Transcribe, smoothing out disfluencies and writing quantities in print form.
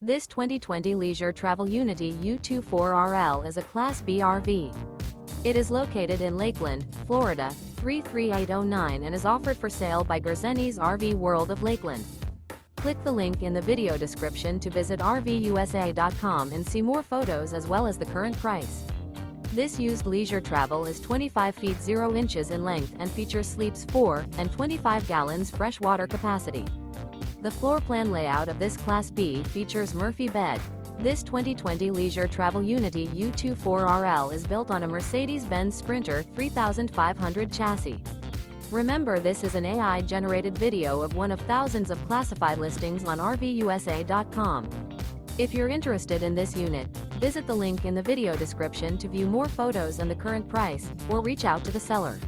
This 2020 Leisure Travel Unity U24RL is a Class B RV. It is located in Lakeland, Florida, 33809 and is offered for sale by Gerzeny's RV World of Lakeland. Click the link in the video description to visit RVUSA.com and see more photos as well as the current price. This used leisure travel is 25 feet 0 inches in length and features sleeps 4 and 25 gallons fresh water capacity. The floor plan layout of this Class B features Murphy bed. This 2020 Leisure Travel Unity U24RL is built on a Mercedes-Benz Sprinter 3500 chassis. Remember, this is an AI-generated video of one of thousands of classified listings on RVUSA.com. If you're interested in this unit, visit the link in the video description to view more photos and the current price, or reach out to the seller.